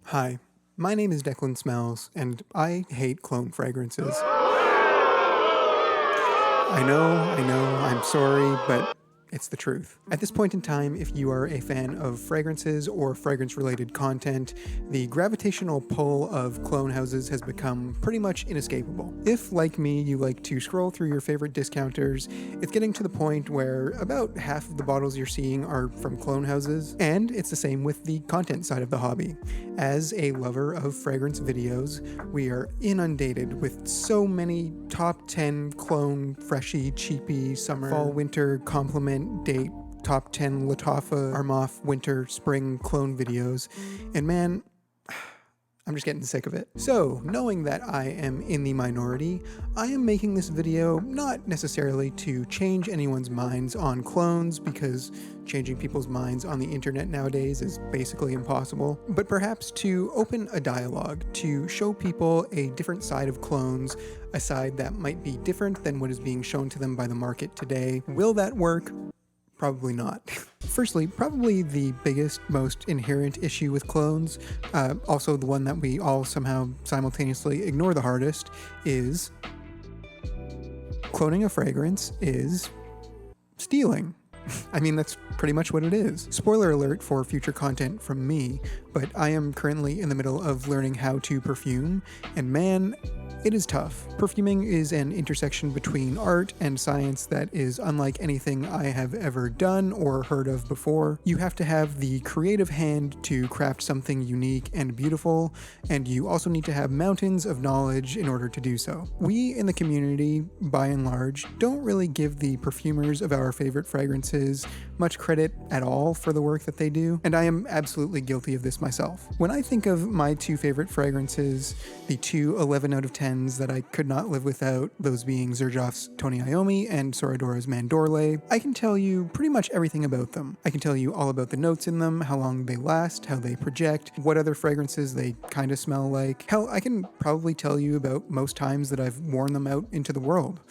Hi, my name is Declan.smells, and I hate clone fragrances. I know, I'm sorry, but it's the truth. At this point in time, if you are a fan of fragrances or fragrance-related content, the gravitational pull of clone houses has become pretty much inescapable. If, like me, you like to scroll through your favorite discounters, it's getting to the point where about half of the bottles you're seeing are from clone houses, and it's the same with the content side of the hobby. As a lover of fragrance videos, we are inundated with so many top 10 clone, freshy, cheapy, summer, fall, winter, compliment, date, top 10 Lattafa, Armoff, winter, spring clone videos, and man, I'm just getting sick of it. So, knowing that I am in the minority, I am making this video not necessarily to change anyone's minds on clones, because changing people's minds on the internet nowadays is basically impossible, but perhaps to open a dialogue, to show people a different side of clones, a side that might be different than what is being shown to them by the market today. Will that work? Probably not. Firstly, probably the biggest, most inherent issue with clones, also the one that we all somehow simultaneously ignore the hardest, is cloning a fragrance is stealing. I mean, that's pretty much what it is. Spoiler alert for future content from me, but I am currently in the middle of learning how to perfume, and man, it is tough. Perfuming is an intersection between art and science that is unlike anything I have ever done or heard of before. You have to have the creative hand to craft something unique and beautiful, and you also need to have mountains of knowledge in order to do so. We in the community, by and large, don't really give the perfumers of our favorite fragrances much credit at all for the work that they do, and I am absolutely guilty of this myself. When I think of my two favorite fragrances, the two 11 out of 10s that I could not live without, those being Xerjoff's Tony Iommi and Soradora's Mandorle, I can tell you pretty much everything about them. I can tell you all about the notes in them, how long they last, how they project, what other fragrances they kind of smell like. Hell, I can probably tell you about most times that I've worn them out into the world.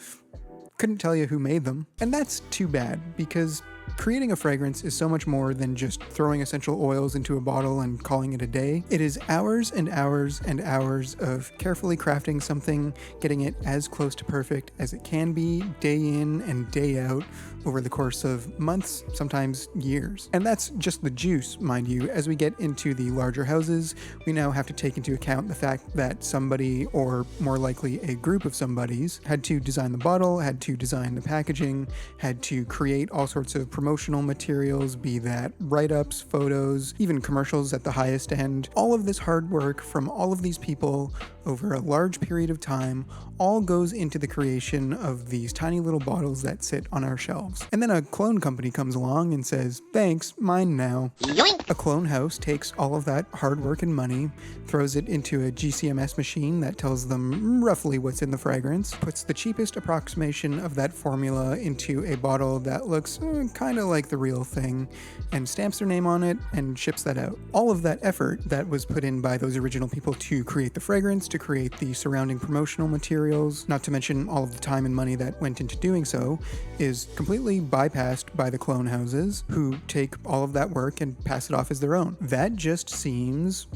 Couldn't tell you who made them. And that's too bad, because creating a fragrance is so much more than just throwing essential oils into a bottle and calling it a day. It is hours and hours and hours of carefully crafting something, getting it as close to perfect as it can be, day in and day out, over the course of months, sometimes years. And that's just the juice, mind you. As we get into the larger houses, we now have to take into account the fact that somebody, or more likely a group of somebodies, had to design the bottle, had to design the packaging, had to create all sorts of promotional materials, be that write-ups, photos, even commercials at the highest end. All of this hard work from all of these people over a large period of time all goes into the creation of these tiny little bottles that sit on our shelves. And then a clone company comes along and says, thanks, mine now. Yoink! A clone house takes all of that hard work and money, throws it into a GCMS machine that tells them roughly what's in the fragrance, puts the cheapest approximation of that formula into a bottle that looks kind of like the real thing, and stamps their name on it and ships that out. All of that effort that was put in by those original people to create the fragrance, to create the surrounding promotional materials, not to mention all of the time and money that went into doing so, is completely bypassed by the clone houses, who take all of that work and pass it off as their own. That just seems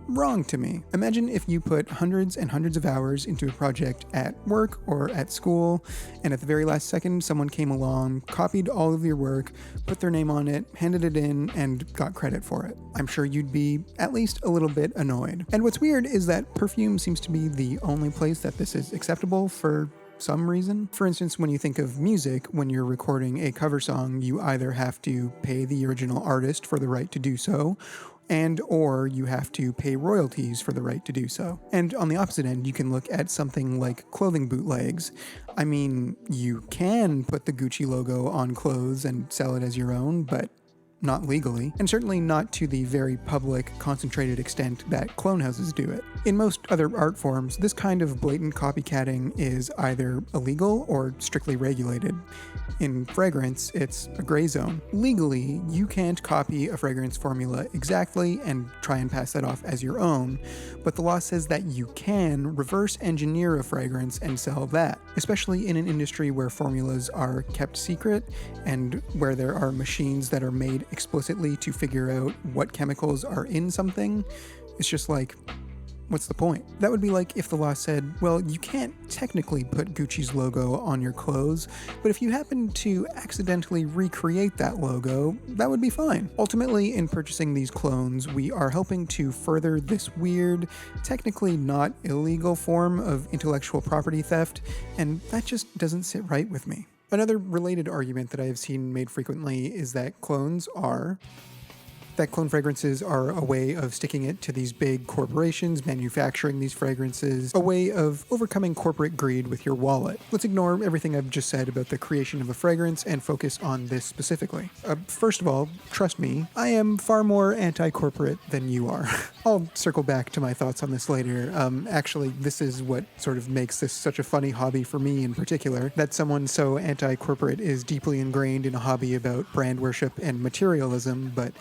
wrong to me. Imagine if you put hundreds and hundreds of hours into a project at work or at school, and at the very last second someone came along, copied all of your work, put their name on it, handed it in, and got credit for it. I'm sure you'd be at least a little bit annoyed. And what's weird is that perfume seems to be the only place that this is acceptable for some reason. For instance, when you think of music, when you're recording a cover song, you either have to pay the original artist for the right to do so, or you have to pay royalties for the right to do so. And on the opposite end, you can look at something like clothing bootlegs. I mean, you can put the Gucci logo on clothes and sell it as your own, but not legally, and certainly not to the very public, concentrated extent that clone houses do it. In most other art forms, this kind of blatant copycatting is either illegal or strictly regulated. In fragrance, it's a gray zone. Legally, you can't copy a fragrance formula exactly and try and pass that off as your own, but the law says that you can reverse engineer a fragrance and sell that, especially in an industry where formulas are kept secret and where there are machines that are made explicitly to figure out what chemicals are in something. It's just like, what's the point? That would be like if the law said, well, you can't technically put Gucci's logo on your clothes, but if you happen to accidentally recreate that logo, that would be fine. Ultimately, in purchasing these clones, we are helping to further this weird, technically not illegal form of intellectual property theft, and that just doesn't sit right with me. Another related argument that I have seen made frequently is that clone fragrances are a way of sticking it to these big corporations manufacturing these fragrances, a way of overcoming corporate greed with your wallet. Let's ignore everything I've just said about the creation of a fragrance and focus on this specifically. First of all, trust me, I am far more anti-corporate than you are. I'll circle back to my thoughts on this later. Actually, this is what sort of makes this such a funny hobby for me in particular, that someone so anti-corporate is deeply ingrained in a hobby about brand worship and materialism, but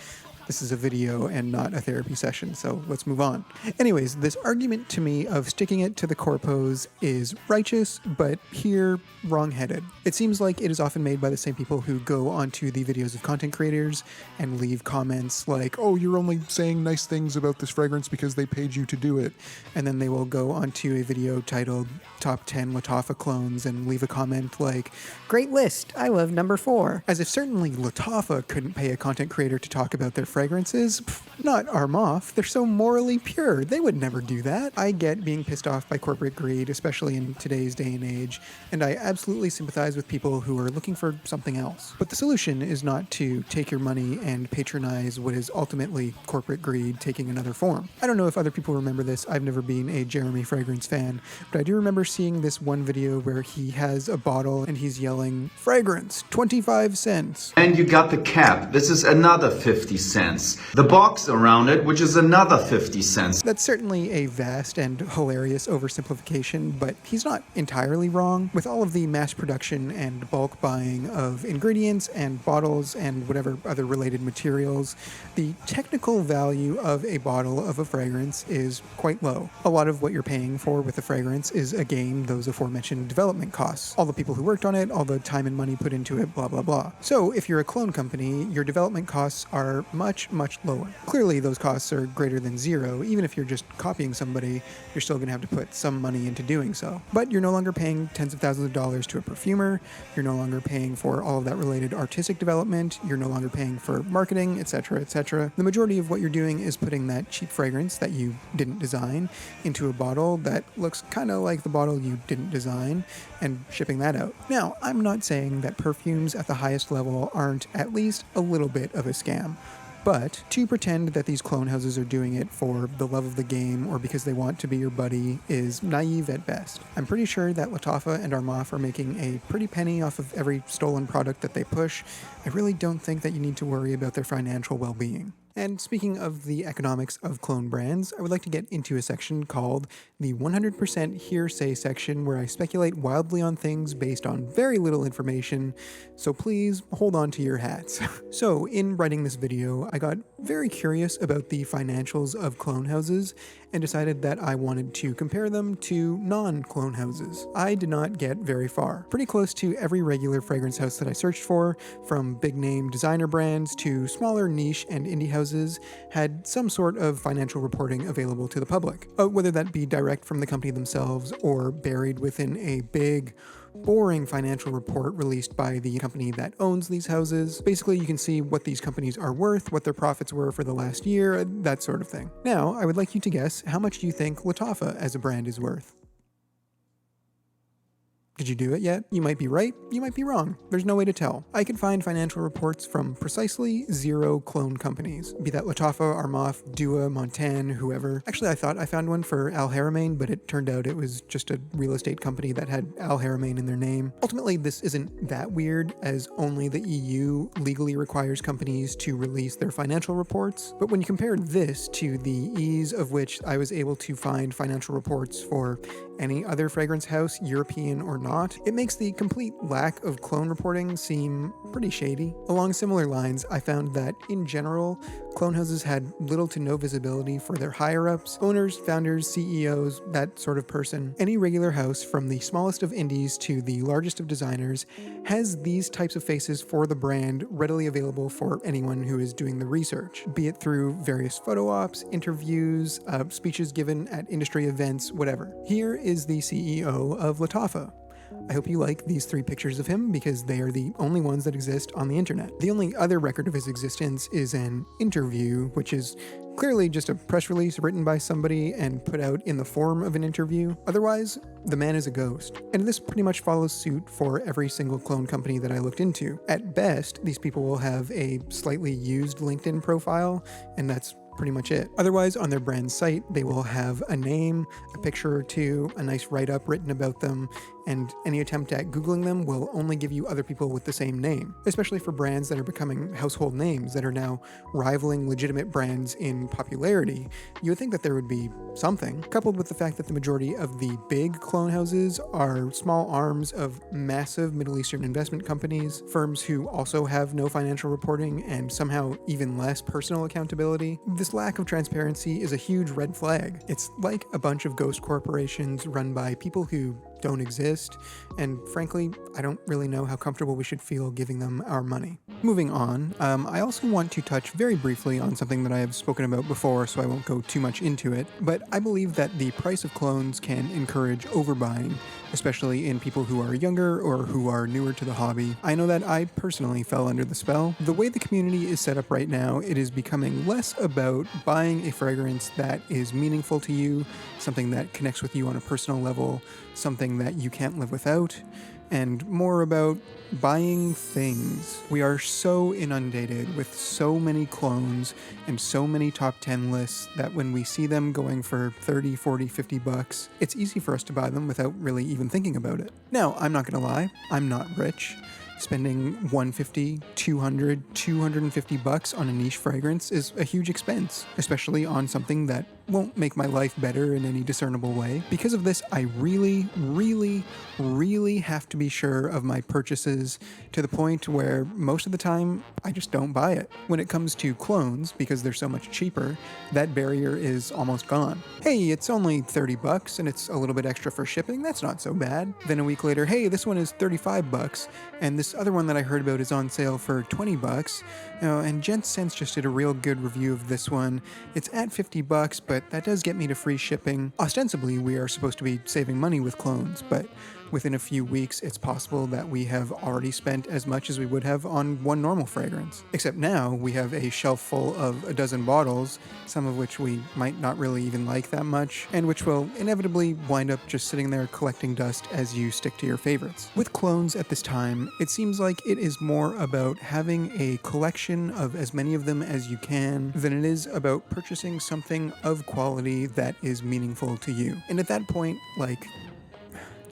this is a video and not a therapy session, so let's move on. Anyways, this argument to me of sticking it to the corpos is righteous, but here, wrong-headed. It seems like it is often made by the same people who go onto the videos of content creators and leave comments like, oh, you're only saying nice things about this fragrance because they paid you to do it. And then they will go onto a video titled Top 10 Lofi Clones and leave a comment like, great list, I love number 4. As if certainly Lofi couldn't pay a content creator to talk about their fragrances. Not Armaf. They're so morally pure. They would never do that. I get being pissed off by corporate greed, especially in today's day and age, and I absolutely sympathize with people who are looking for something else. But the solution is not to take your money and patronize what is ultimately corporate greed taking another form. I don't know if other people remember this. I've never been a Jeremy Fragrance fan, but I do remember seeing this one video where he has a bottle and he's yelling, fragrance, 25 cents. And you got the cap. This is another 50 cents. The box around it, which is another 50 cents. That's certainly a vast and hilarious oversimplification, but he's not entirely wrong. With all of the mass production and bulk buying of ingredients and bottles and whatever other related materials, the technical value of a bottle of a fragrance is quite low. A lot of what you're paying for with a fragrance is, again, those aforementioned development costs. All the people who worked on it, all the time and money put into it, blah, blah, blah. So if you're a clone company, your development costs are much lower. Clearly, those costs are greater than zero. Even if you're just copying somebody, you're still going to have to put some money into doing so. But you're no longer paying tens of thousands of dollars to a perfumer. You're no longer paying for all of that related artistic development. You're no longer paying for marketing, etc., etc. The majority of what you're doing is putting that cheap fragrance that you didn't design into a bottle that looks kind of like the bottle you didn't design and shipping that out. Now, I'm not saying that perfumes at the highest level aren't at least a little bit of a scam. But to pretend that these clone houses are doing it for the love of the game or because they want to be your buddy is naive at best. I'm pretty sure that Lofi and Armaf are making a pretty penny off of every stolen product that they push. I really don't think that you need to worry about their financial well-being. And speaking of the economics of clone brands, I would like to get into a section called the 100% hearsay section, where I speculate wildly on things based on very little information, so please hold on to your hats. So in writing this video, I got very curious about the financials of clone houses and decided that I wanted to compare them to non-clone houses. I did not get very far. Pretty close to every regular fragrance house that I searched for, from big-name designer brands to smaller niche and indie houses, had some sort of financial reporting available to the public. Whether that be direct from the company themselves or buried within a big, boring financial report released by the company that owns these houses. Basically, you can see what these companies are worth, what their profits were for the last year, that sort of thing. Now, I would like you to guess how much you think Lofi as a brand is worth. Did you do it yet? You might be right, you might be wrong. There's no way to tell. I could find financial reports from precisely 0 clone companies, be that Lofi, Armaf, Dua, Montaigne, whoever. Actually, I thought I found one for Al Haramain, but it turned out it was just a real estate company that had Al Haramain in their name. Ultimately, this isn't that weird, as only the EU legally requires companies to release their financial reports. But when you compare this to the ease of which I was able to find financial reports for any other fragrance house, European or not, it makes the complete lack of clone reporting seem pretty shady. Along similar lines, I found that, in general, Clone houses had little to no visibility for their higher-ups, owners, founders, CEOs, that sort of person. Any regular house, from the smallest of indies to the largest of designers, has these types of faces for the brand readily available for anyone who is doing the research, be it through various photo ops, interviews, speeches given at industry events, whatever. Here is the CEO of Latafa. I hope you like these 3 pictures of him because they are the only ones that exist on the internet. The only other record of his existence is an interview, which is clearly just a press release written by somebody and put out in the form of an interview. Otherwise, the man is a ghost. And this pretty much follows suit for every single clone company that I looked into. At best, these people will have a slightly used LinkedIn profile, and that's pretty much it. Otherwise, on their brand site, they will have a name, a picture or two, a nice write-up written about them, and any attempt at Googling them will only give you other people with the same name, especially for brands that are becoming household names that are now rivaling legitimate brands in popularity. You would think that there would be something, coupled with the fact that the majority of the big clone houses are small arms of massive Middle Eastern investment companies, firms who also have no financial reporting and somehow even less personal accountability. This lack of transparency is a huge red flag. It's like a bunch of ghost corporations run by people who don't exist, and frankly, I don't really know how comfortable we should feel giving them our money. Moving on, I also want to touch very briefly on something that I have spoken about before, so I won't go too much into it, but I believe that the price of clones can encourage overbuying, especially in people who are younger or who are newer to the hobby. I know that I personally fell under the spell. The way the community is set up right now, it is becoming less about buying a fragrance that is meaningful to you, something that connects with you on a personal level, something that you can't live without, and more about buying things. We are so inundated with so many clones and so many top 10 lists that when we see them going for 30, 40, 50 bucks, it's easy for us to buy them without really even thinking about it. Now, I'm not gonna lie, I'm not rich. Spending $150, $200, $250 on a niche fragrance is a huge expense, especially on something that won't make my life better in any discernible way. Because of this, I really have to be sure of my purchases to the point where most of the time I just don't buy it. When it comes to clones, because they're so much cheaper, that barrier is almost gone. Hey, it's only $30 and it's a little bit extra for shipping, that's not so bad. Then a week later, hey, this one is $35 and this other one that I heard about is on sale for $20. And Gent Sense just did a real good review of this one. It's at $50, but that does get me to free shipping. Ostensibly, we are supposed to be saving money with clones, but within a few weeks, it's possible that we have already spent as much as we would have on one normal fragrance. Except now, we have a shelf full of a dozen bottles, some of which we might not really even like that much, and which will inevitably wind up just sitting there collecting dust as you stick to your favorites. With clones at this time, it seems like it is more about having a collection of as many of them as you can than it is about purchasing something of quality that is meaningful to you. And at that point,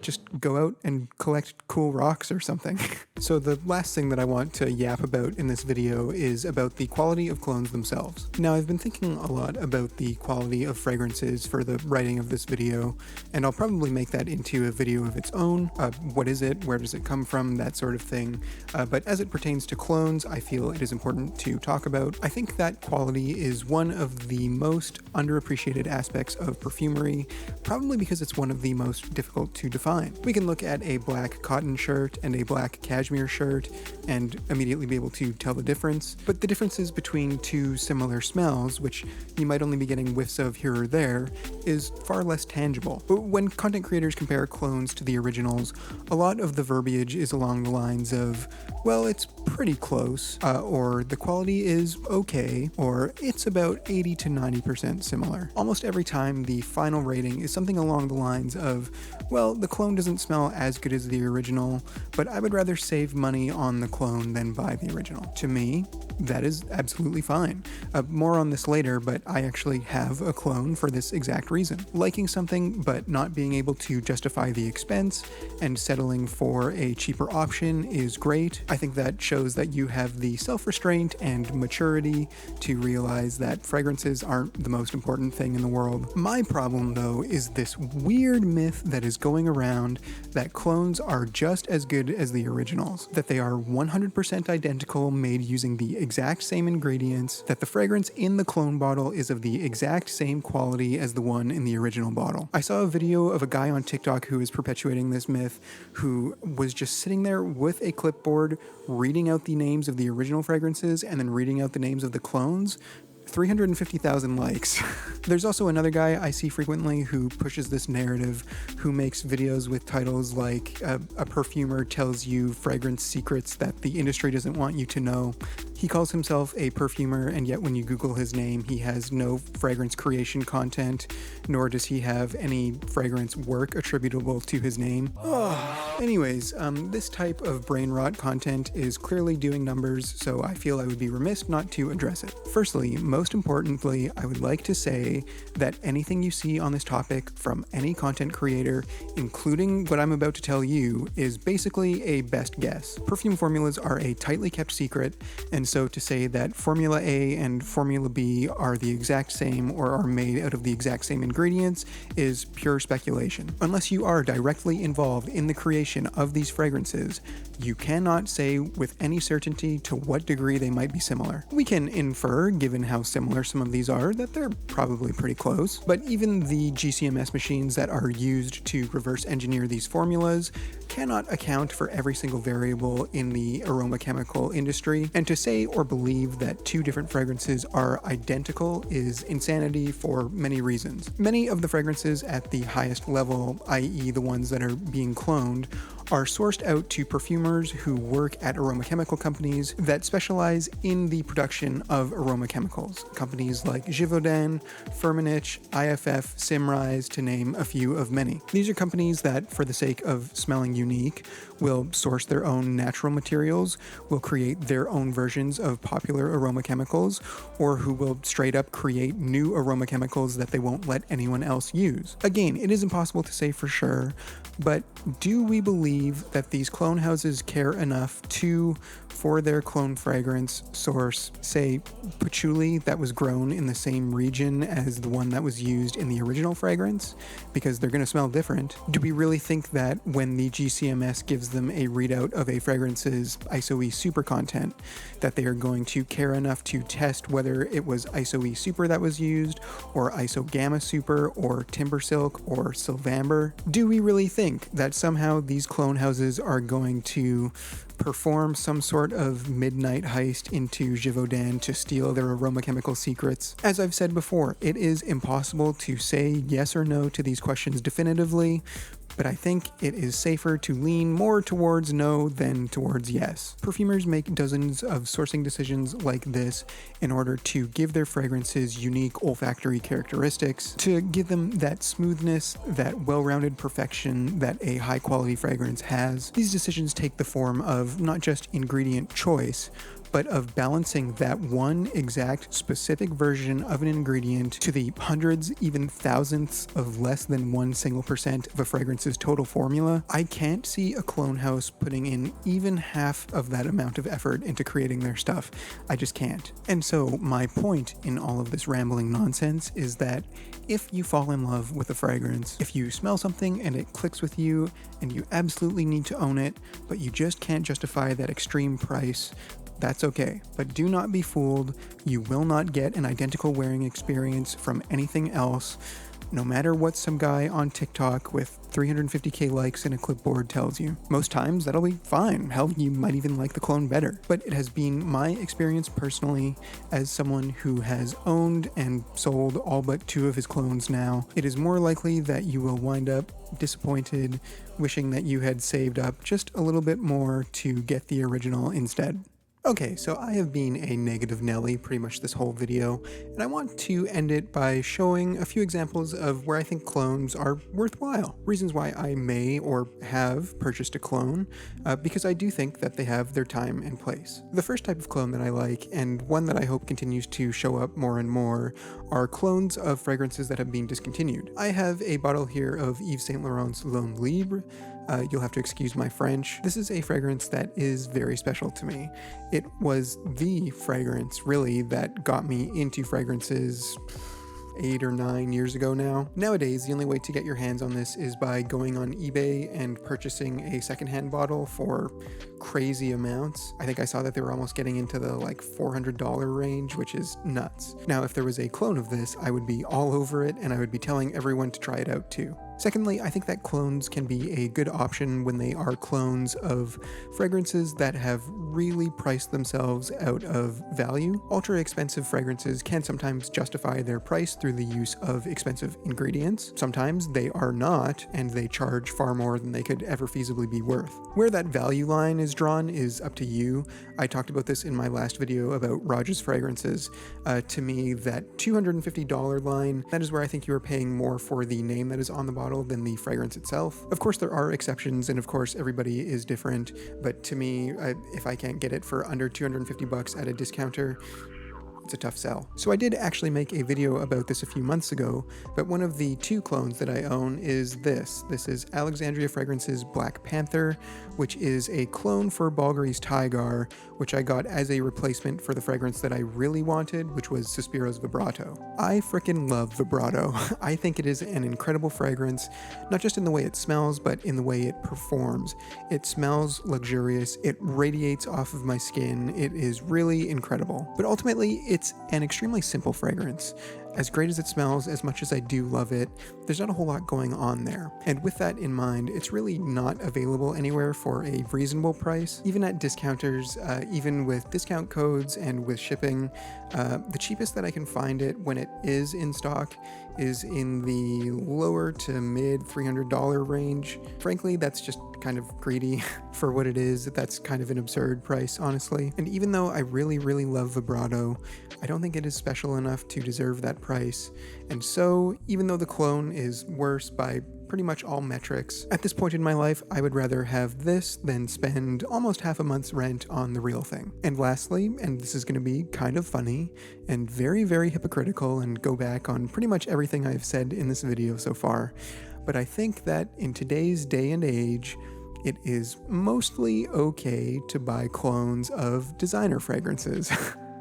just go out and collect cool rocks or something. So the last thing that I want to yap about in this video is about the quality of clones themselves. Now, I've been thinking a lot about the quality of fragrances for the writing of this video, and I'll probably make that into a video of its own. What is it? Where does it come from? That sort of thing. But as it pertains to clones, I feel it is important to talk about. I think that quality is one of the most underappreciated aspects of perfumery, probably because it's one of the most difficult to define. We can look at a black cotton shirt and a black cashmere shirt and immediately be able to tell the difference, but the differences between two similar smells, which you might only be getting whiffs of here or there, is far less tangible. But when content creators compare clones to the originals, a lot of the verbiage is along the lines of, well, it's pretty close, or the quality is okay, or it's about 80 to 90% similar. Almost every time the final rating is something along the lines of, well, the clone doesn't smell as good as the original, but I would rather save money on the clone than buy the original. To me, that is absolutely fine. More on this later, but I actually have a clone for this exact reason. Liking something but not being able to justify the expense and settling for a cheaper option is great. I think that shows that you have the self-restraint and maturity to realize that fragrances aren't the most important thing in the world. My problem, though, is this weird myth that is going around that clones are just as good as the originals, that they are 100% identical, made using the exact same ingredients, that the fragrance in the clone bottle is of the exact same quality as the one in the original bottle. I saw a video of a guy on TikTok who is perpetuating this myth, who was just sitting there with a clipboard, reading out the names of the original fragrances and then reading out the names of the clones. 350,000 likes. There's also another guy I see frequently who pushes this narrative, who makes videos with titles like a perfumer tells you fragrance secrets that the industry doesn't want you to know. He calls himself a perfumer, and yet when you Google his name, he has no fragrance creation content, nor does he have any fragrance work attributable to his name. Anyways, this type of brain rot content is clearly doing numbers, so I feel I would be remiss not to address it. Firstly, most importantly, I would like to say that anything you see on this topic from any content creator, including what I'm about to tell you, is basically a best guess. Perfume formulas are a tightly kept secret, and so to say that Formula A and Formula B are the exact same or are made out of the exact same ingredients is pure speculation. Unless you are directly involved in the creation of these fragrances, you cannot say with any certainty to what degree they might be similar. We can infer, given how similar some of these are, that they're probably pretty close, but even the GCMS machines that are used to reverse engineer these formulas cannot account for every single variable in the aroma chemical industry, and to say or believe that two different fragrances are identical is insanity for many reasons. Many of the fragrances at the highest level, i.e. the ones that are being cloned, are sourced out to perfumers who work at aroma chemical companies that specialize in the production of aroma chemicals. Companies like Givaudan, Firmenich, IFF, Symrise, to name a few of many. These are companies that, for the sake of smelling unique, will source their own natural materials, will create their own versions of popular aroma chemicals, or who will straight up create new aroma chemicals that they won't let anyone else use. Again, it is impossible to say for sure, but do we believe that these clone houses care enough to, for their clone fragrance, source, say, patchouli that was grown in the same region as the one that was used in the original fragrance? Because they're going to smell different. Do we really think that when the GCMS gives them a readout of a fragrance's ISO-E super content, that they are going to care enough to test whether it was ISO-E super that was used, or ISO Gamma super, or Timber Silk, or Sylvamber? Do we really think that somehow these clone houses are going to perform some sort of midnight heist into Givaudan to steal their aroma chemical secrets? As I've said before, it is impossible to say yes or no to these questions definitively, but I think it is safer to lean more towards no than towards yes. Perfumers make dozens of sourcing decisions like this in order to give their fragrances unique olfactory characteristics, to give them that smoothness, that well-rounded perfection that a high-quality fragrance has. These decisions take the form of not just ingredient choice, but of balancing that one exact specific version of an ingredient to the hundreds, even thousandths of less than 1% of a fragrance's total formula. I can't see a clone house putting in even half of that amount of effort into creating their stuff. I just can't. And so my point in all of this rambling nonsense is that if you fall in love with a fragrance, if you smell something and it clicks with you and you absolutely need to own it, but you just can't justify that extreme price, that's okay. But do not be fooled. You will not get an identical wearing experience from anything else, no matter what some guy on TikTok with 350k likes and a clipboard tells you. Most times that'll be fine. Hell, you might even like the clone better. But it has been my experience personally, as someone who has owned and sold all but 2 of his clones now, it is more likely that you will wind up disappointed, wishing that you had saved up just a little bit more to get the original instead. Okay, so I have been a negative Nelly pretty much this whole video, and I want to end it by showing a few examples of where I think clones are worthwhile. Reasons why I may or have purchased a clone, because I do think that they have their time and place. The first type of clone that I like, and one that I hope continues to show up more and more, are clones of fragrances that have been discontinued. I have a bottle here of Yves Saint Laurent's L'Homme Libre. You'll have to excuse my French. This is a fragrance that is very special to me. It was the fragrance, really, that got me into fragrances 8 or 9 years ago now. Nowadays, the only way to get your hands on this is by going on eBay and purchasing a secondhand bottle for crazy amounts. I think I saw that they were almost getting into the like $400 range, which is nuts. Now, if there was a clone of this, I would be all over it and I would be telling everyone to try it out too. Secondly, I think that clones can be a good option when they are clones of fragrances that have really priced themselves out of value. Ultra expensive fragrances can sometimes justify their price through the use of expensive ingredients. Sometimes they are not, and they charge far more than they could ever feasibly be worth. Where that value line is drawn is up to you. I talked about this in my last video about Raj's fragrances. To me, that $250 line, that is where I think you are paying more for the name that is on the bottle than the fragrance itself. Of course, there are exceptions, and of course, everybody is different, but to me, if I can't get it for under $250 at a discounter, it's a tough sell. So I did actually make a video about this a few months ago, but one of the 2 clones that I own is this. This is Alexandria Fragrance's Black Panther, which is a clone for Bulgari's Tigar, which I got as a replacement for the fragrance that I really wanted, which was Suspiro's Vibrato. I frickin' love Vibrato. I think it is an incredible fragrance, not just in the way it smells, but in the way it performs. It smells luxurious, it radiates off of my skin, it is really incredible. But ultimately, it's an extremely simple fragrance. As great as it smells, as much as I do love it, there's not a whole lot going on there. And with that in mind, it's really not available anywhere for a reasonable price. Even at discounters, even with discount codes and with shipping, the cheapest that I can find it when it is in stock is in the lower to mid $300 range. Frankly, that's just kind of greedy for what it is. That's kind of an absurd price, honestly. And even though I really, really love Vibrato, I don't think it is special enough to deserve that price. And so, even though the clone is worse by pretty much all metrics, at this point in my life, I would rather have this than spend almost half a month's rent on the real thing. And lastly, and this is going to be kind of funny and very, very hypocritical and go back on pretty much everything I've said in this video so far, but I think that in today's day and age, it is mostly okay to buy clones of designer fragrances.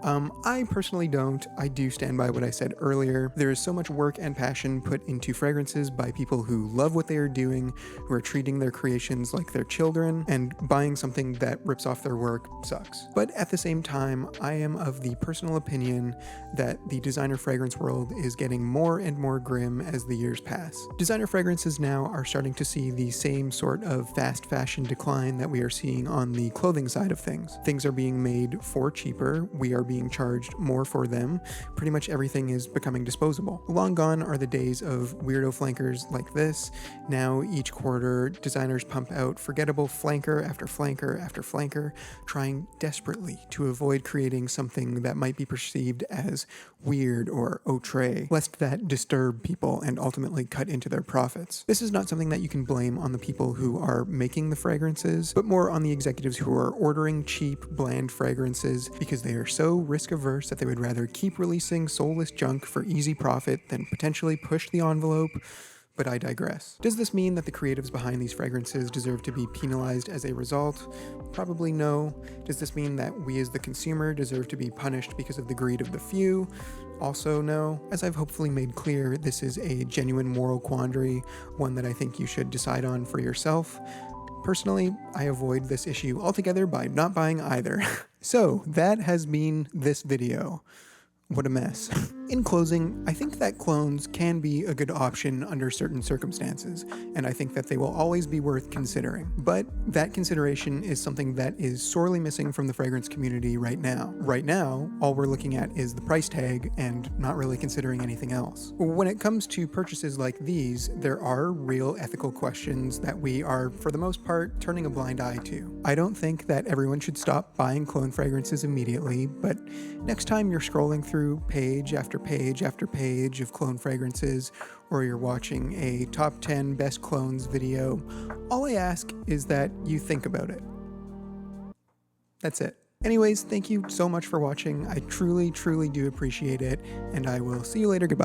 I personally don't. I do stand by what I said earlier. There is so much work and passion put into fragrances by people who love what they are doing, who are treating their creations like their children, and buying something that rips off their work sucks. But at the same time, I am of the personal opinion that the designer fragrance world is getting more and more grim as the years pass. Designer fragrances now are starting to see the same sort of fast fashion decline that we are seeing on the clothing side of things. Things are being made for cheaper. We are being charged more for them. Pretty much everything is becoming disposable. Long gone are the days of weirdo flankers like this. Now each quarter, designers pump out forgettable flanker after flanker after flanker, trying desperately to avoid creating something that might be perceived as weird or outre, lest that disturb people and ultimately cut into their profits. This is not something that you can blame on the people who are making the fragrances, but more on the executives who are ordering cheap, bland fragrances because they are so risk averse that they would rather keep releasing soulless junk for easy profit than potentially push the envelope. But I digress. Does this mean that the creatives behind these fragrances deserve to be penalized as a result? Probably no. Does this mean that we as the consumer deserve to be punished because of the greed of the few? Also no. As I've hopefully made clear, this is a genuine moral quandary, one that I think you should decide on for yourself. Personally, I avoid this issue altogether by not buying either. So, that has been this video. What a mess. In closing, I think that clones can be a good option under certain circumstances, and I think that they will always be worth considering. But that consideration is something that is sorely missing from the fragrance community right now. Right now, all we're looking at is the price tag and not really considering anything else. When it comes to purchases like these, there are real ethical questions that we are, for the most part, turning a blind eye to. I don't think that everyone should stop buying clone fragrances immediately, but next time you're scrolling through page after page after page of clone fragrances, or you're watching a top 10 best clones video, all I ask is that you think about it. That's it. Anyways, thank you so much for watching. I truly, truly do appreciate it, and I will see you later. Goodbye.